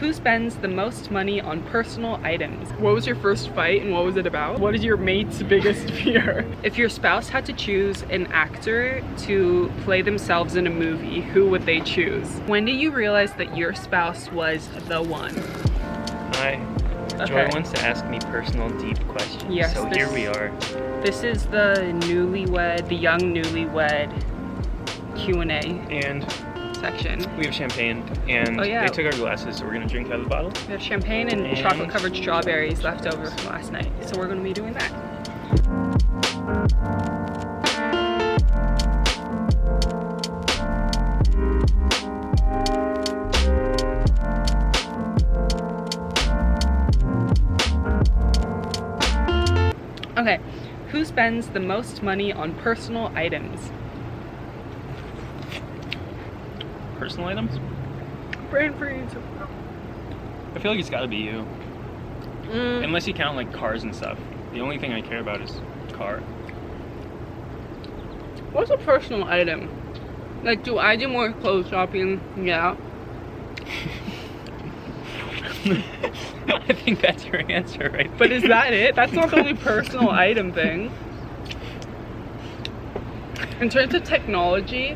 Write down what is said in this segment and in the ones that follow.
Who spends the most money on personal items? What was your first fight and what was it about? What is your mate's biggest fear? If your spouse had to choose an actor to play themselves in a movie, who would they choose? When did you realize that your spouse was the one? Hi. Joy wants to ask me personal, deep questions. Yes, so here we are. This is the young newlywed Q&A. And section. we have champagne, and they took our glasses, so we're gonna drink out of the bottle. We have champagne and chocolate-covered strawberries left over from last night, so we're gonna be doing that. Okay, who spends the most money on personal items? Personal items? Brand freeze. I feel like it's gotta be you. Unless you count like cars and stuff. The only thing I care about is car. What's a personal item? Like, do I do more clothes shopping? Yeah. I think that's your answer right there. But is that it? That's not the only personal item thing. In terms of technology,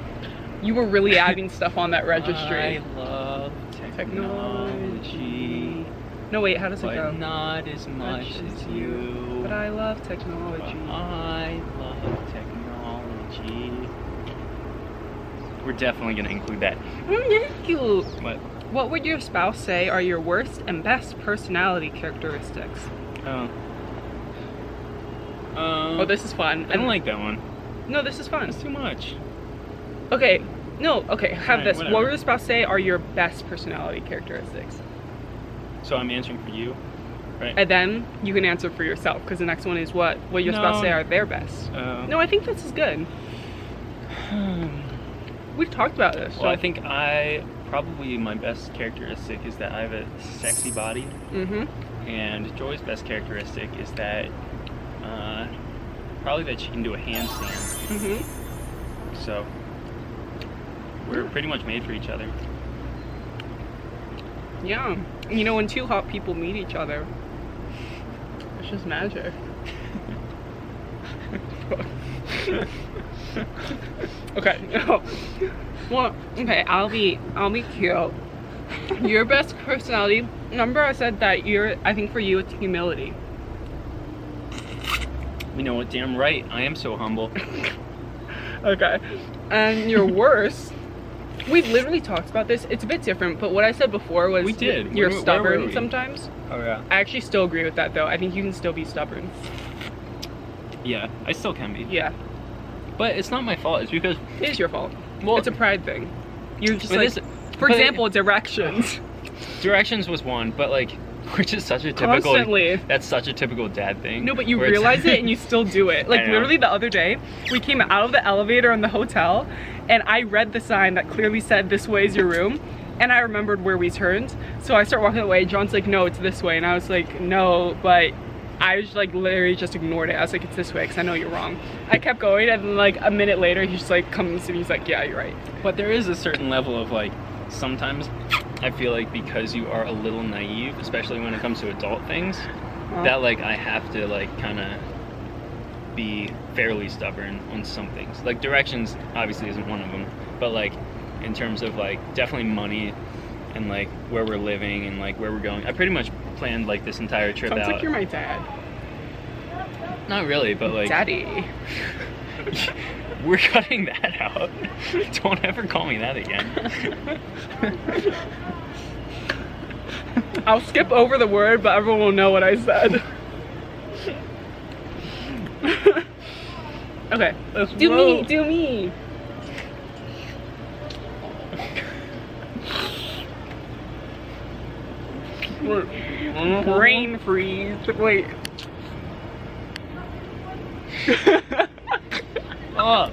you were really adding stuff on that registry. I love technology. No, wait, how does it go? But not as much as you. But I love technology. I love technology. We're definitely gonna include that. Thank you. What? What would your spouse say are your worst and best personality characteristics? Oh, this is fun. I don't like that one. No, this is fun. It's too much. Okay, no, okay, have this. Whatever. What would your spouse say are your best personality characteristics? So I'm answering for you, right? And then you can answer for yourself, because the next one is what your spouse say are their best. No, I think this is good. We've talked about this. Well, I think probably my best characteristic is that I have a sexy body. And Joy's best characteristic is that probably that she can do a handstand. So we're pretty much made for each other. Yeah. You know, when two hot people meet each other, it's just magic. Okay. Well, okay, I'll be cute. Your best personality. Remember I said that I think for you it's humility. You know what, damn right. I am so humble. Okay. And your worst, we've literally talked about this. It's a bit different, but what I said before was you're stubborn sometimes. Oh yeah. I actually still agree with that though. I think you can still be stubborn. Yeah, I still can be. Yeah. But it's not my fault. It's because it is your fault. Well, it's a pride thing. You're just for but example, directions. Directions was one, but like, which is such a typical. Constantly. That's such a typical dad thing. No, but you realize it and you still do it. Like literally the other day, we came out of the elevator in the hotel, and I read the sign that clearly said "This way is your room," and I remembered where we turned. So I start walking away. John's like, "No, it's this way," and I was like, "No," but I was like literally just ignored it. I was like, "It's this way," because I know you're wrong. I kept going, and then like a minute later, he just like comes and he's like, "Yeah, you're right." But there is a certain level of like, sometimes I feel like because you are a little naive, especially when it comes to adult things, that like I have to like kind of be fairly stubborn on some things. Like directions obviously isn't one of them, but like in terms of like definitely money and like where we're living and like where we're going, I pretty much planned like this entire trip out. Sounds like you're my dad. Not really, but like Daddy. We're cutting that out. Don't ever call me that again. I'll skip over the word, but everyone will know what I said. Okay, do me. Brain freeze. Wait. Oh.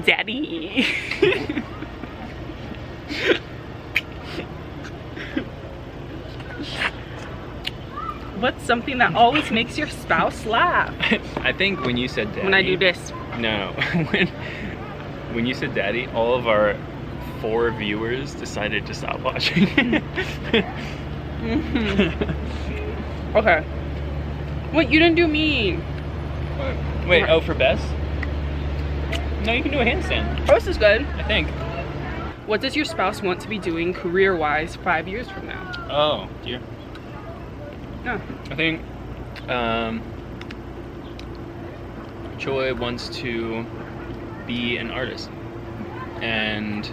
Daddy. What's something that always makes your spouse laugh? I think when you said daddy. When I do this. No. when you said daddy, all of our 4 viewers decided to stop watching. Okay. Wait, you didn't do me. Wait, oh, for best? No, you can do a handstand. Oh, this is good. I think. What does your spouse want to be doing career-wise 5 years from now? Oh, dear. Yeah. I think Joy wants to be an artist and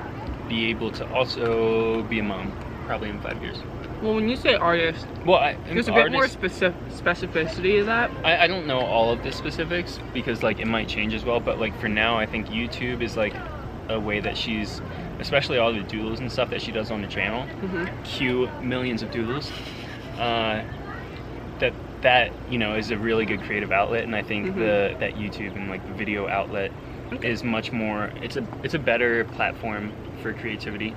be able to also be a mom, probably in 5 years. Well, when you say artist, well, there's a bit more specificity to that. I don't know all of the specifics because like it might change as well, but like for now I think YouTube is like a way that she's, especially all the doodles and stuff that she does on the channel, cue millions of doodles, that you know is a really good creative outlet, and I think that YouTube and like the video outlet is much more, it's a better platform for creativity.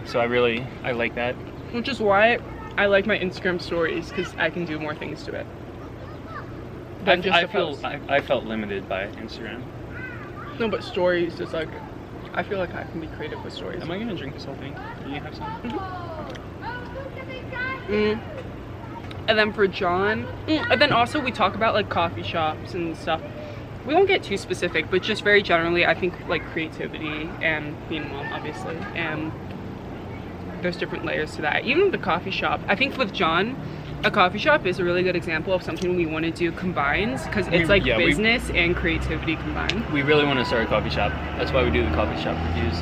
So I like that. Which is why I like my Instagram stories, because I can do more things to it. I felt limited by Instagram. No, but stories is like, I feel like I can be creative with stories. Am I gonna drink this whole thing? Do you have some? And then for John, and then also we talk about like coffee shops and stuff. We won't get too specific, but just very generally, I think like creativity and being a mom, obviously, and there's different layers to that. Even the coffee shop, I think with John, a coffee shop is a really good example of something we want to do combined, because it's like business and creativity combined. We really want to start a coffee shop. That's why we do the coffee shop reviews.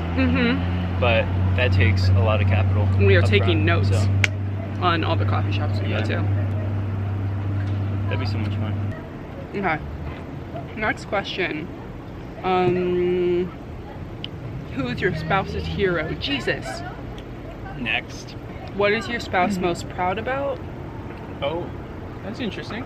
But that takes a lot of capital. We are taking notes on all the coffee shops we go to. That'd be so much fun. Okay. Next question. Who is your spouse's hero? Jesus. Next. What is your spouse most proud about? Oh, that's interesting.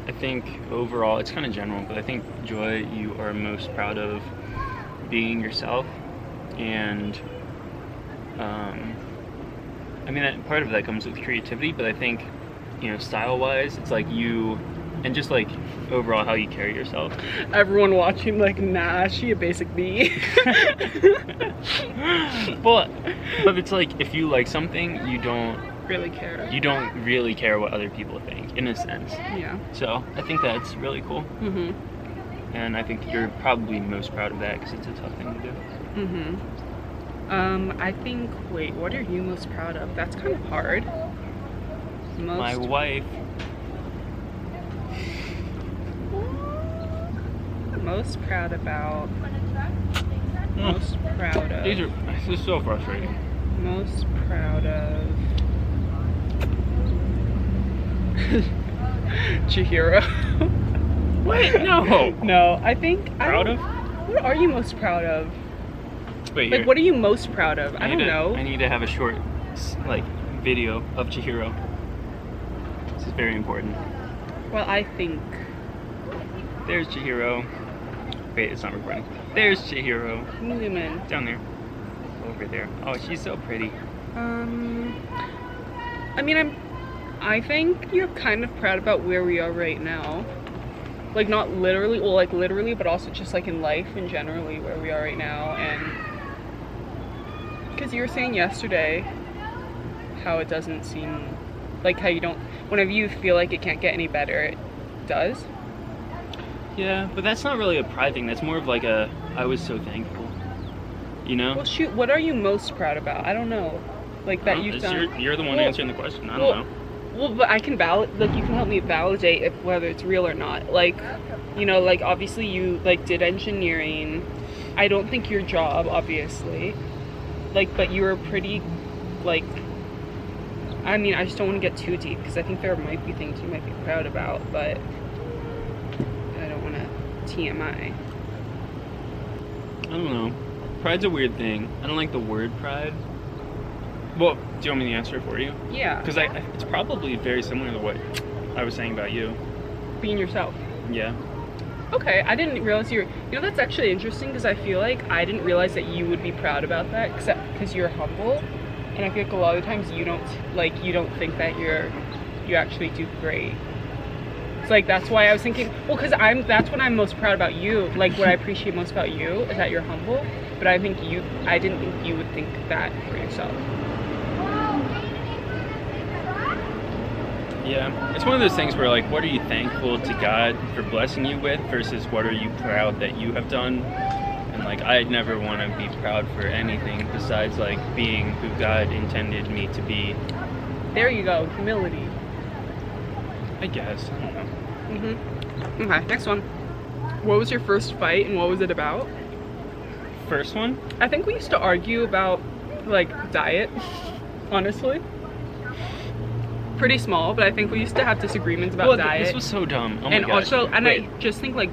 I think overall, it's kind of general, but I think Joy, you are most proud of being yourself, and I mean that part of that comes with creativity, but I think, you know, style-wise, it's like you, and just like overall how you carry yourself. Everyone watching like, nah, she a basic B. but it's like if you like something, you don't really care. You don't really care what other people think, in a sense. Yeah. So I think that's really cool. And I think you're probably most proud of that because it's a tough thing to do. I think, wait, what are you most proud of? That's kind of hard. My wife. Most proud about. Most proud of. This is so frustrating. Most proud of. Chihiro. What? No. No, I think. Proud of? What are you most proud of? Wait, like, what are you most proud of? I don't know. I need to have a short, like, video of Chihiro. This is very important. Well, I think. There's Chihiro. Wait, it's not recording. There's Chihiro. Newman. Down there. Over there. Oh, she's so pretty. I mean, I think you're kind of proud about where we are right now. Like, not literally, well, like literally, but also just like in life and generally where we are right now. And because you were saying yesterday how it doesn't seem like how you don't, whenever you feel like it can't get any better, it does. Yeah, but that's not really a pride thing. That's more of like a, I was so thankful, you know? Well, shoot, what are you most proud about? I don't know. Like that you've done. You're the one answering the question. I don't know. Well, but I can like, you can help me validate if whether it's real or not. Like, you know, like obviously you like did engineering. I don't think your job, obviously. Like, but you were pretty, like, I mean, I just don't want to get too deep because I think there might be things you might be proud about, but I don't want to TMI. I don't know. Pride's a weird thing. I don't like the word pride. Well, do you want me to answer for you? Yeah. Because it's probably very similar to what I was saying about you. Being yourself. Yeah. Okay, I didn't realize that's actually interesting because I feel like I didn't realize that you would be proud about that because you're humble, and I feel like a lot of times you don't think that you actually do great. It's like that's why I was thinking, well, because that's what I'm most proud about you. Like what I appreciate most about you is that you're humble, but I didn't think you would think that for yourself. Yeah, it's one of those things where like, what are you thankful to God for blessing you with versus what are you proud that you have done? And like, I never want to be proud for anything besides like being who God intended me to be. There you go, humility. I guess, I don't know. Okay, next one. What was your first fight and what was it about? First one? I think we used to argue about like diet, honestly. Pretty small, but I think we used to have disagreements about diet. This was so dumb. Oh my and God. also, and Wait. I just think like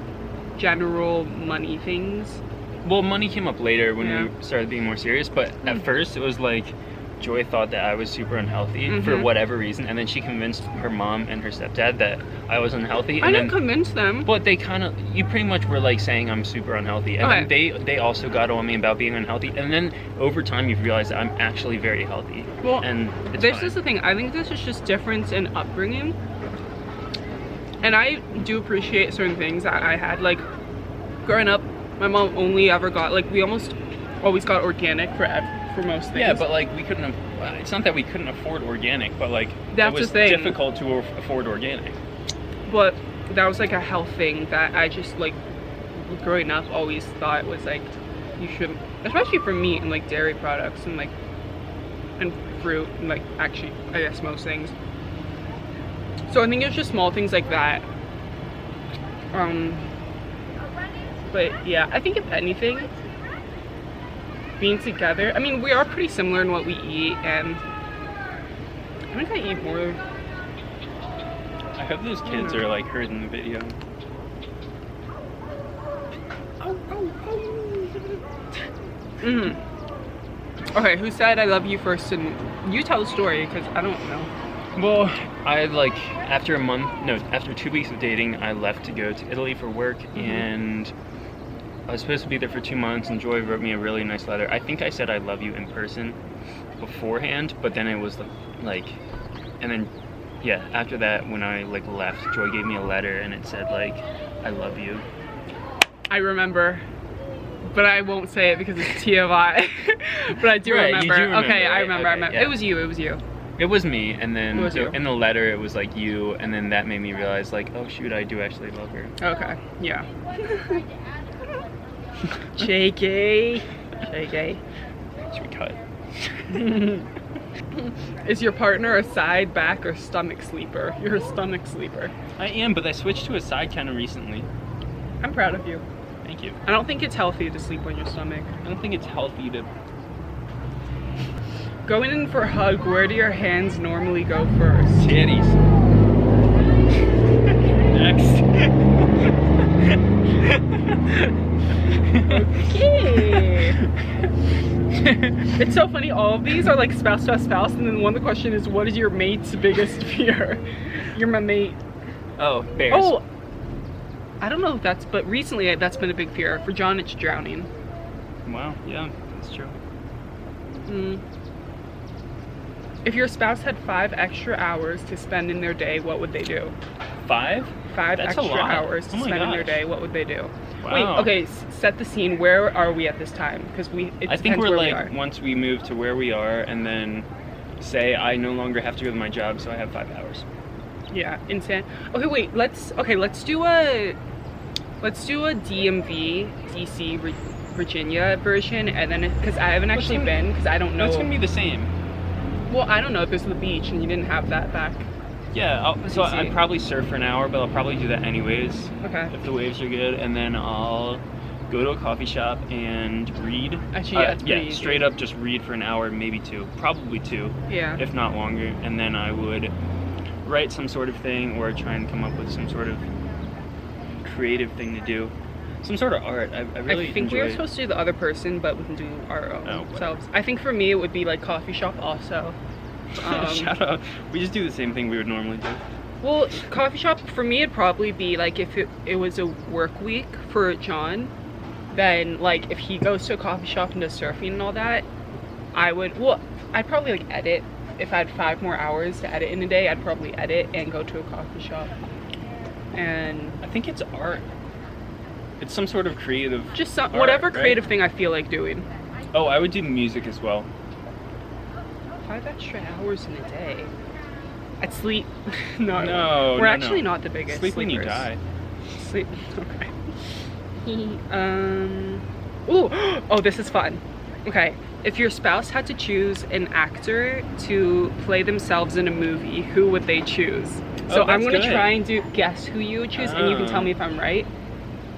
general money things. Well, money came up later when we started being more serious, but at first it was like Joy thought that I was super unhealthy for whatever reason, and then she convinced her mom and her stepdad that I was unhealthy. I didn't convince them. But they you pretty much were like saying I'm super unhealthy, and then they also got on me about being unhealthy, and then over time you've realized that I'm actually very healthy. Well, and this is the thing. I think this is just difference in upbringing, and I do appreciate certain things that I had. Like growing up, my mom only ever got we almost always got organic for most things. Yeah, but like we couldn't. It's not that we couldn't afford organic, but like that's it was the thing. Difficult to afford organic. But that was like a health thing that I just like growing up always thought was like you should, especially for meat and like dairy products and like and fruit and like actually I guess most things. So I think it's just small things like that. But yeah, I think if anything, being together, I mean, we are pretty similar in what we eat, and I think I eat more. I hope those kids are like heard in the video. Okay, who said I love you first? And you tell the story because I don't know. Well, after 2 weeks of dating, I left to go to Italy for work, and I was supposed to be there for 2 months, and Joy wrote me a really nice letter. I think I said I love you in person beforehand, but then it was like, and then, yeah, after that, when I like left, Joy gave me a letter, and it said like, I love you. I remember, but I won't say it because it's TMI. But I do remember. You do remember. Okay, right? I remember. Okay, I remember. yeah. It was you. It was me, and then you. in the letter it was like you, and then that made me realize like, oh shoot, I do actually love her. Okay, yeah. JK. Should we cut? Is your partner a side, back, or stomach sleeper? You're a stomach sleeper. I am, but I switched to a side kind of recently. I'm proud of you. Thank you. I don't think it's healthy to sleep on your stomach. I don't think it's healthy to... Going in for a hug, where do your hands normally go first? Titties. Next. Okay. It's so funny, all of these are like spouse, and then one of the question is, what is your mate's biggest fear? You're my mate. Oh, bears. Oh, I don't know if but recently that's been a big fear. For John, it's drowning. Wow, yeah, that's true. If your spouse had 5 extra hours to spend in their day, what would they do? 5? 5 That's extra a lot. hours to spend in their day, what would they do? Wow. Wait, okay, set the scene. Where are we at this time? Because I think we're like, once we move to where we are, and then say I no longer have to go to my job, so I have 5 hours. Yeah, insane. Okay, wait, let's do a DMV, DC, Virginia version, and then, because I haven't actually been, because I don't know. It's gonna be the same. Well, I don't know if there's the beach and you didn't have that back. Yeah, so I'd probably surf for an hour, but I'll probably do that anyways. Okay. If the waves are good, and then I'll go to a coffee shop and read. Actually, yeah, it's pretty easy. Straight up just read for an hour, maybe 2, probably 2. Yeah. If not longer, and then I would write some sort of thing or try and come up with some sort of creative thing to do. Some sort of art. I really think we were supposed to do the other person, but we can do our own selves. I think for me it would be like coffee shop also. Shout out. We just do the same thing we would normally do. Well, coffee shop for me it'd probably be like if it was a work week for John, then like if he goes to a coffee shop and does surfing and all that, I'd probably like edit. If I had 5 more hours to edit in a day, I'd probably edit and go to a coffee shop. And I think it's art. It's some sort of creative. Just some art, whatever right? creative thing I feel like doing. Oh, I would do music as well. 5 extra hours in a day. I'd sleep. No, No, we're no, actually no. not the biggest Sleep when you sleepers. die. Sleep. Okay. Ooh. Oh, this is fun. Okay. If your spouse had to choose an actor to play themselves in a movie, who would they choose? So I'm gonna try and guess who you would choose, and you can tell me if I'm right,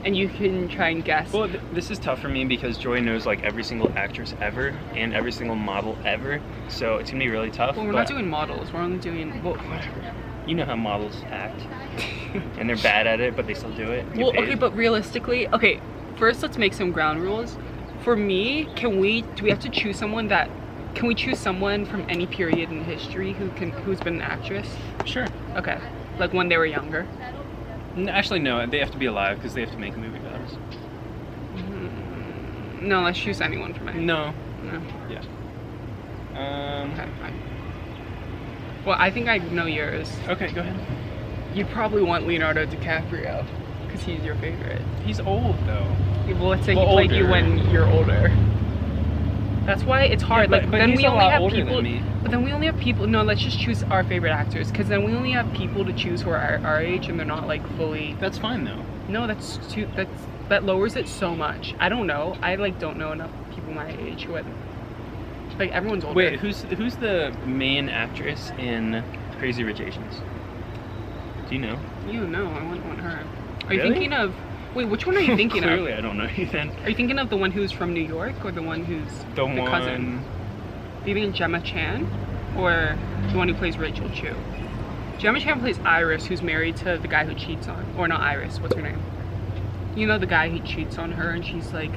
and you can try and guess. Well, this is tough for me because Joy knows like every single actress ever and every single model ever, so it's gonna be really tough. Well, we're not doing models. We're only doing whatever. You know how models act, and they're bad at it, but they still do it. Well, okay, but realistically, okay. First, let's make some ground rules. For me, do we have to choose someone that? Can we choose someone from any period in history who's been an actress? Sure. Okay, like when they were younger. Actually, no. They have to be alive because they have to make a movie about us. No, let's choose anyone from any. No. No. Yeah. Okay, fine. Well, I think I know yours. Okay, go ahead. You probably want Leonardo DiCaprio because he's your favorite. He's old though. Well, let's say Well, he played you older. when you're older. That's why it's hard. Yeah, like, but then he's we a only lot have older people. than me. But then we only have people. No, let's just choose our favorite actors because then we only have people to choose who are our age and they're not like fully. That's fine though. No, that lowers it so much. I don't know. I like don't know enough people my age who like everyone's older. Wait, who's the main actress in Crazy Rich Asians? Do you know? You know, I want her. Are you Really? thinking of? Wait, which one are you thinking of? Clearly, I don't know Ethan. Are you thinking of the one who's from New York or the one who's The one. cousin? Do you think Gemma Chan or the one who plays Rachel Chu? Gemma Chan plays Iris, who's married to the guy who cheats on, or not Iris, what's her name? You know the guy who cheats on her and she's like,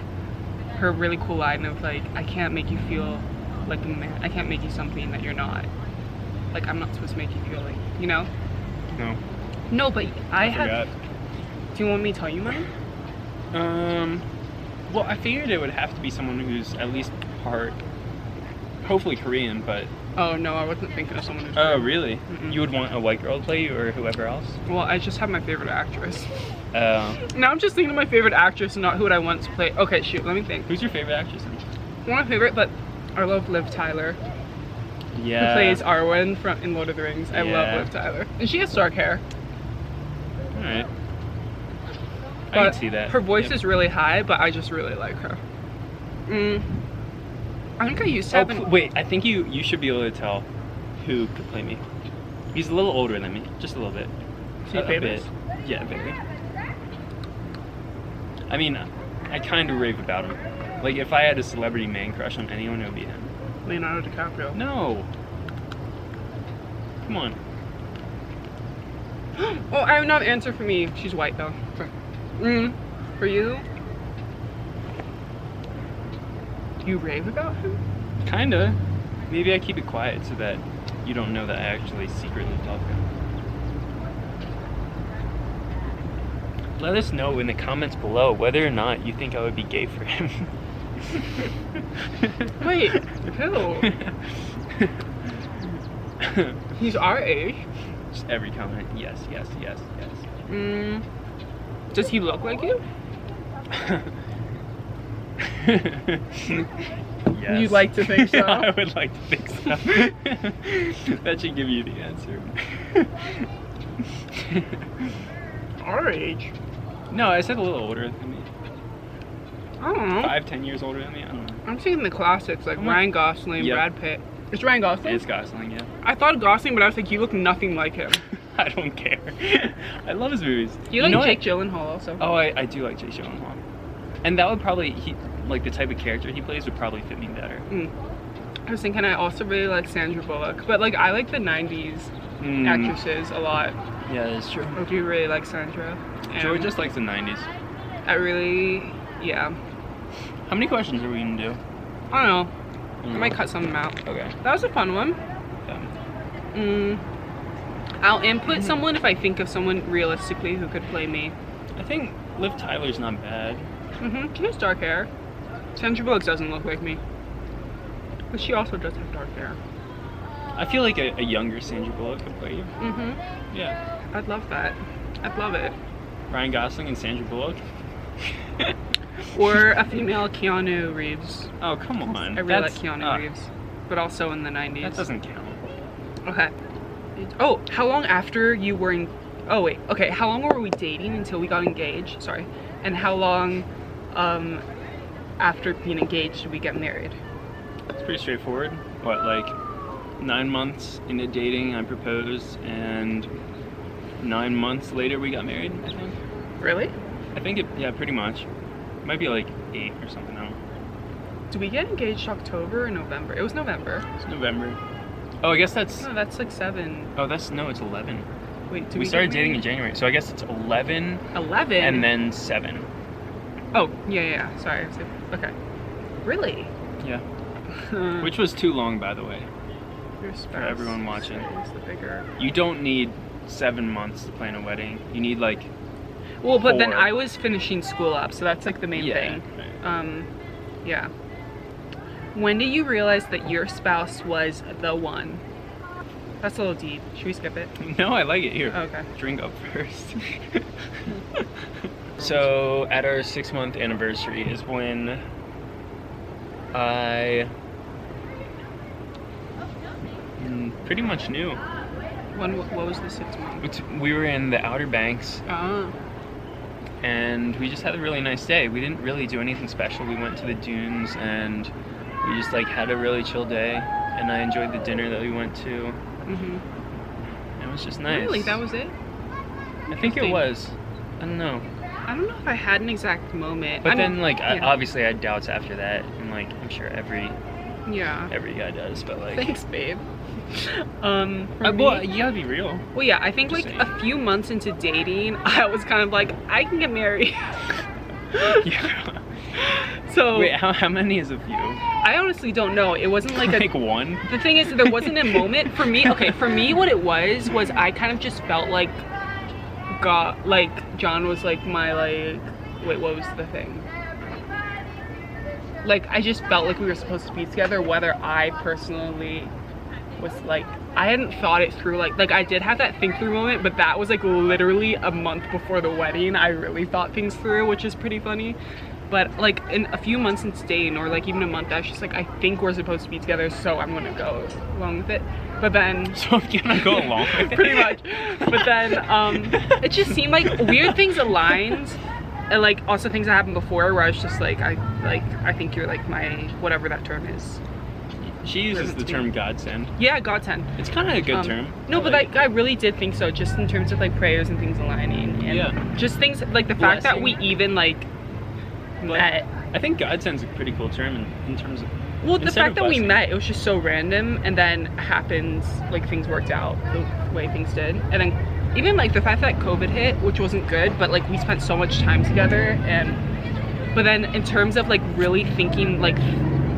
her really cool line of like, I can't make you feel like a man, I can't make you something that you're not. Like, I'm not supposed to make you feel like, you know? No. No, but I forgot. Do you want me to tell you mine? Well, I figured it would have to be someone who's at least part, hopefully Korean, but. Oh no, I wasn't thinking of someone who's. Oh, really? Mm-mm. You would want a white girl to play you or whoever else? Well, I just have my favorite actress. Now Now I'm just thinking of my favorite actress and not who would I want to play. Okay, shoot, let me think. who's your favorite actress? Then? One of my favorite, but I love Liv Tyler, Yeah. who plays Arwen in Lord of the Rings. I love Yeah. Liv Tyler. And she has dark hair. Alright. I But can see that. her voice Yep. is really high, but I just really like her. I think I used to Oh, have an... wait, I think you should be able to tell who could play me. He's a little older than me, just a little bit. Is he A famous? bit. Yeah, very. I mean, I kind of rave about him. Like, if I had a celebrity man crush on anyone, it would be him. Leonardo DiCaprio. No. Come on. Oh, I have another answer for me. She's white though. For you? Do you rave about him? Kinda. Maybe I keep it quiet so that you don't know that I actually secretly love him. Let us know in the comments below whether or not you think I would be gay for him. Wait, who? He's our age. Just every comment. Yes, yes, yes, yes. Does he look like you? Yes. You'd like to think so? I would like to think so. That should give you the answer. Our age? No, I said a little older than me. I don't know. 5-10 years older than me. I don't know. I'm seeing the classics like Oh my- Ryan Gosling, Yep. Brad Pitt. It's Ryan Gosling? It's Gosling, yeah. I thought Gosling, but I was like, you look nothing like him. I don't care. I love his movies. Do you like know Jake what? Gyllenhaal also? Oh, I do like Jake Gyllenhaal. And that would probably, like the type of character he plays would probably fit me better. I was thinking I also really like Sandra Bullock, but like I like the 90s actresses a lot. Yeah, that's true. I do really like Sandra. George just likes the 90s. I really, yeah. How many questions are we gonna do? I don't know. I might cut some out. Okay. That was a fun one. I'll input someone if I think of someone realistically who could play me. I think Liv Tyler's not bad. She has dark hair. Sandra Bullock doesn't look like me. But she also does have dark hair. I feel like a younger Sandra Bullock could play you. Yeah. I'd love that. I'd love it. Ryan Gosling and Sandra Bullock. Or a female Keanu Reeves. Oh, come on. I really like Keanu Reeves. But also in the 90s. That doesn't count. Okay. Oh, how long after you were in... Oh, wait. Okay, how long were we dating until we got engaged? Sorry. And how long after being engaged did we get married? It's pretty straightforward. What, like 9 months into dating, I proposed, and 9 months later we got married, I think. Really? I think yeah, pretty much. It might be like 8 or something, I don't know. Did we get engaged October or November? It was November. It's November. Oh, I guess that's... No, that's like 7. Oh, it's 11. Wait, we started dating in January, so I guess it's 11. 11? And then 7. Oh, yeah. Sorry. Okay. Really? Yeah. Which was too long, by the way. Your for everyone watching. Is the bigger. You don't need 7 months to plan a wedding. You need like... Well, but 4. then I was finishing school up, so that's like the main thing. Right. Yeah. When did you realize that your spouse was the one? That's a little deep. Should we skip it? No, I like it. Here. Okay. Drink up first. So, at our 6-month anniversary is when I pretty much knew. What was the 6 months? We were in the Outer Banks. Oh. And we just had a really nice day. We didn't really do anything special. We went to the dunes and we just like had a really chill day. And I enjoyed the dinner that we went to. It was just nice. Really? That was it? I think it was. I don't know. I don't know if I had an exact moment. But then, like, obviously I had doubts after that. And, like, I'm sure every guy does. But, like... Thanks, babe. Well, you gotta be real. Well, yeah, I think, like, a few months into dating, I was kind of like, I can get married. Yeah. So... Wait, how many is a few? I honestly don't know. It wasn't like like one? The thing is, there wasn't a moment for me. Okay, for me, what it was I kind of just felt like John was like my wait, what was the thing? Like, I just felt like we were supposed to be together, whether I personally was like, I hadn't thought it through, like I did have that think through moment, but that was like literally a month before the wedding. I really thought things through, which is pretty funny. But like in a few months into dating, or like even a month, I was just like, I think we're supposed to be together, so I'm gonna go along with it. But then so I'm gonna go along with it. Pretty much. But then it just seemed like weird things aligned, and like also things that happened before where I was just like, I think you're like my whatever that term is. She uses the term godsend. Yeah, godsend. It's kind of a good term. No, but like I really did think so, just in terms of like prayers and things aligning, and just things like the fact that we even like met. I think godsend's a pretty cool term in terms of. Well, the fact that we met, it was just so random, and then happens, like things worked out the way things did, and then even like the fact that COVID hit, which wasn't good, but like we spent so much time together, but then in terms of like really thinking like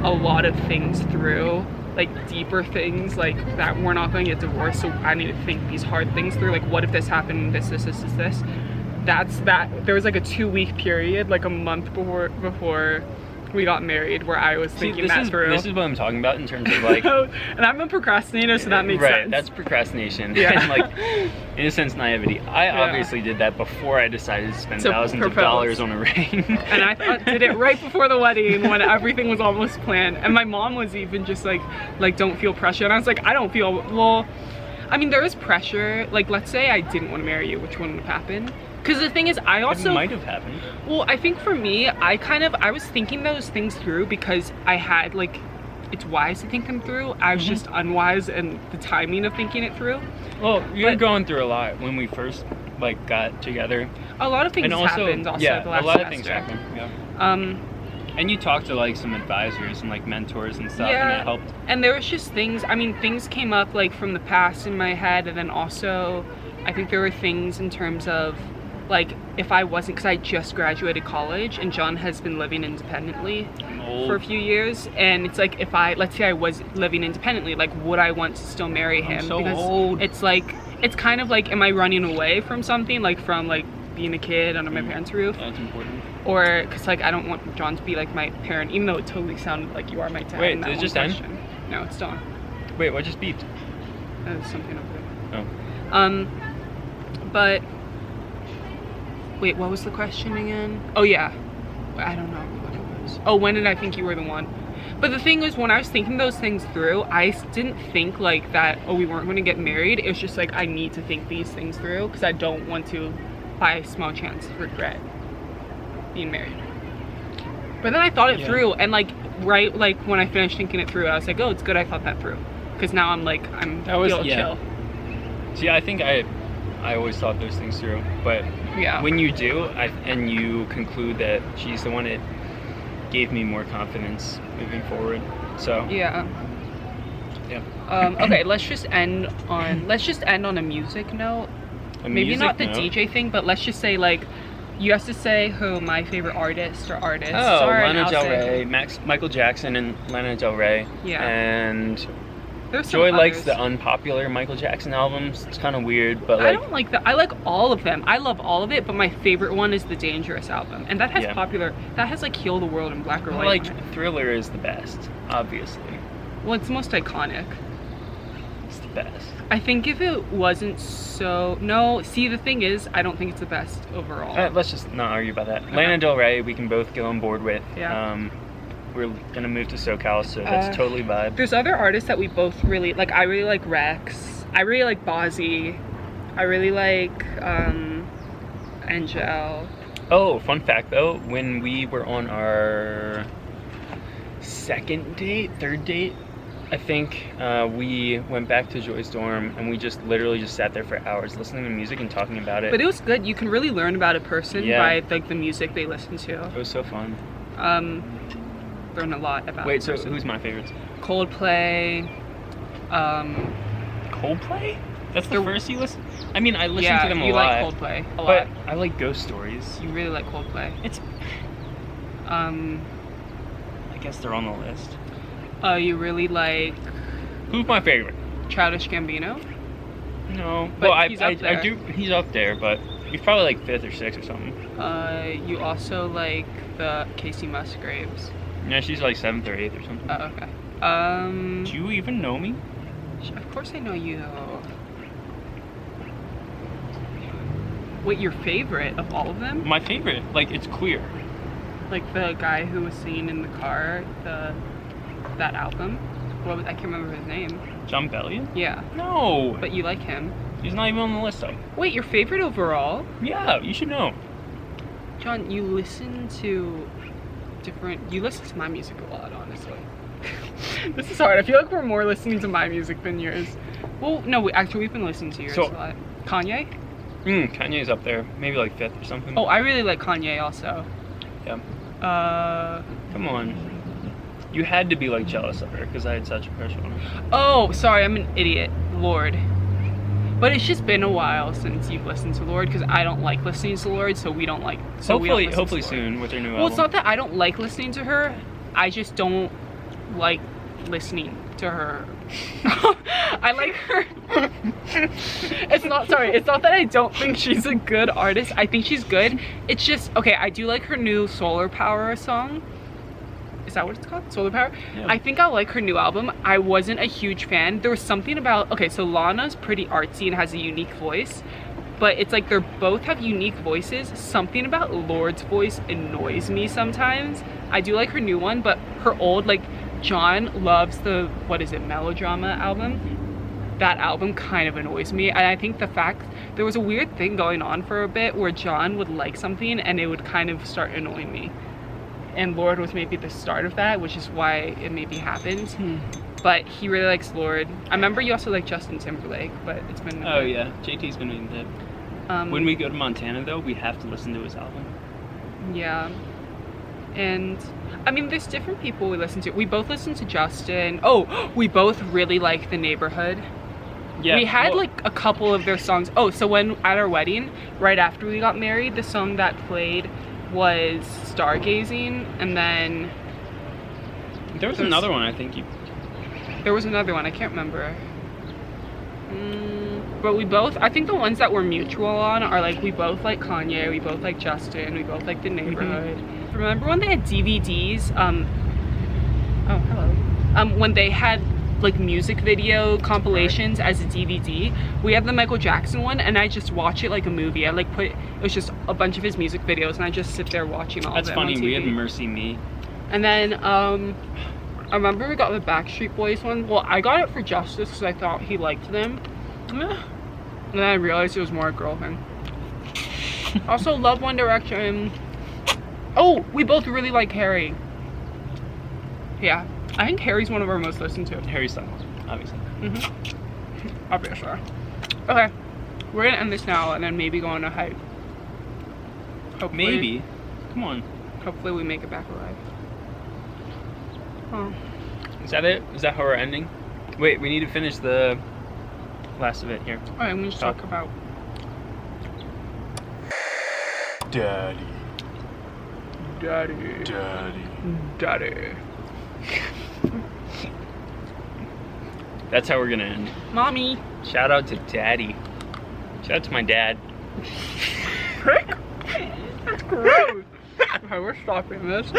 a lot of things through, like deeper things, like that we're not going to get divorced, so I need to think these hard things through, like what if this happened, this. There was like a 2-week period, like a month before we got married, where I was thinking that through. This is what I'm talking about in terms of like... And I'm a procrastinator, so that makes sense. Right, that's procrastination. Yeah. And like, in a sense, naivety. I obviously did that before I decided to spend thousands of dollars on a ring. And I did it right before the wedding, when everything was almost planned. And my mom was even just like don't feel pressure. And I was like, I don't feel, well, I mean, there is pressure. Like, let's say I didn't want to marry you, which wouldn't have happened. Because the thing is, I also... It might have happened. Well, I think for me, I was thinking those things through because I had, like, it's wise to think them through. I was just unwise in the timing of thinking it through. Well, you're going through a lot when we first, like, got together. A lot of things happened also yeah, the last a lot semester. of things happened, yeah. And you talked to, like, some advisors and, like, mentors and stuff, and it helped. And there was just things, I mean, things came up, like, from the past in my head, and then also, I think there were things in terms of, like, if I wasn't, because I just graduated college and John has been living independently for a few years, and it's like, let's say I was living independently, like, would I want to still marry him? I'm so because old. it's like, it's kind of like, am I running away from something, like from like being a kid under my parents' roof? That's important. Or because like I don't want John to be like my parent, even though it totally sounded like you are my dad. Wait, did it just end? No, it's still on. Wait, what just beeped? There's something over there. Oh. But wait, what was the question again? Oh yeah, I don't know what it was. Oh, when did I think you were the one? But the thing was, when I was thinking those things through, I didn't think like that, oh, we weren't going to get married. It was just like, I need to think these things through because I don't want to, by a small chance, regret being married. But then I thought it through, and like, right, like when I finished thinking it through, I was like, oh, it's good I thought that through. Because now I'm like, feel chill. See, I think I always thought those things through, but when you do, and you conclude that she's the one, it gave me more confidence moving forward. So yeah. Okay, let's just end on a music note. Maybe not the DJ thing, but let's just say like, you have to say who my favorite artists are. Oh, Lana Del Rey, Michael Jackson, and Lana Del Rey. Yeah. And there's Joy others. likes the unpopular Michael Jackson albums. It's kind of weird, but like, I don't like that. I like all of them. I love all of it, but my favorite one is the Dangerous album, and that has that has like Heal the World in black or white. Like Thriller is the best, obviously. Well, it's the most iconic. It's the best. I think if it wasn't so... No, see, the thing is, I don't think it's the best overall. Let's just not argue about that. Okay. Lana Del Rey, we can both get on board with. Yeah. We're gonna move to SoCal, so that's totally vibe. There's other artists that we both really like. I really like Rex. I really like Bozzy. I really like Angel. Oh, fun fact though, when we were on our third date, I think we went back to Joy's dorm and we just literally sat there for hours listening to music and talking about it. But it was good. You can really learn about a person by like the music they listen to. It was so fun. Learn a lot about. Wait, so who's my favorites? Coldplay. Coldplay? That's the first you listen? I mean, I listen to them a lot. Yeah, you like Coldplay a lot. But I like Ghost Stories. You really like Coldplay. It's... I guess they're on the list. You really like... Who's my favorite? Childish Gambino? No. But well, he's I do... He's up there, but he's probably like 5th or 6th or something. You also like the Casey Musgraves. Yeah, she's like 7th or 8th or something. Oh, okay. Do you even know me? Of course I know you. Wait, your favorite of all of them? My favorite. Like, it's queer. Like the guy who was singing in the car, that album? I can't remember his name. John Bellion? Yeah. No! But you like him. He's not even on the list, though. Wait, your favorite overall? Yeah, you should know. John, you listen to my music a lot, honestly. This is hard. I feel like we're more listening to my music than yours. Well, no, actually, we've been listening to yours a lot. Kanye? Kanye's up there. Maybe like 5th or something. Oh, I really like Kanye also. Yeah. Come on. You had to be like jealous of her because I had such a crush on her. Oh, sorry, I'm an idiot. Lorde. But it's just been a while since you've listened to Lorde because I don't like listening to Lorde, so we don't like. So hopefully soon with her new album. Well, it's not that I don't like listening to her. I just don't like listening to her. I like her. It's not that I don't think she's a good artist. I think she's good. It's just, okay, I do like her new Solar Power song. Is that what it's called? Solar Power? Yeah. I think I like her new album. I wasn't a huge fan. There was something about, okay, so Lana's pretty artsy and has a unique voice, but it's like they both have unique voices. Something about Lorde's voice annoys me sometimes. I do like her new one, but her old, like, John loves the, Melodrama album. That album kind of annoys me. And I think the fact, there was a weird thing going on for a bit where John would like something and it would kind of start annoying me. And Lorde was maybe the start of that, which is why it maybe happened. But he really likes Lorde. I remember you also like Justin Timberlake, but it's been... Oh yeah, JT's been doing that. When we go to Montana though, we have to listen to his album. Yeah. And, I mean, there's different people we listen to. We both listen to Justin. Oh, we both really like The Neighborhood. Yeah. We had like a couple of their songs. Oh, so when, at our wedding, right after we got married, the song that played was Stargazing, and then there was another one. I think there was another one. I can't remember. But we both, I think the ones that we're mutual on are like, we both like Kanye, we both like Justin, we both like The Neighborhood. Remember when they had DVDs? Oh, hello. When they had like music video compilations as a DVD, we had the Michael Jackson one, and I just watch it like a movie. I like it was just a bunch of his music videos, and I just sit there watching all of them. That's funny. On TV. We had Mercy Me. And then I remember we got the Backstreet Boys one. Well, I got it for Justice because I thought he liked them. And then I realized it was more a girl thing. Also love One Direction. Oh, we both really like Harry. Yeah, I think Harry's one of our most listened to. Harry Styles, obviously. Obviously. Okay, we're gonna end this now and then maybe go on a hike. Hopefully, Maybe. Come on. Hopefully we make it back alive. Oh. Is that it? Is that how we're ending? Wait, we need to finish the last of it here. Alright, I'm gonna just talk about Daddy. Daddy. Daddy. Daddy. That's how we're gonna end. Mommy. Shout out to Daddy. Shout out to my dad. Prick? That's gross. Okay, we're stopping this.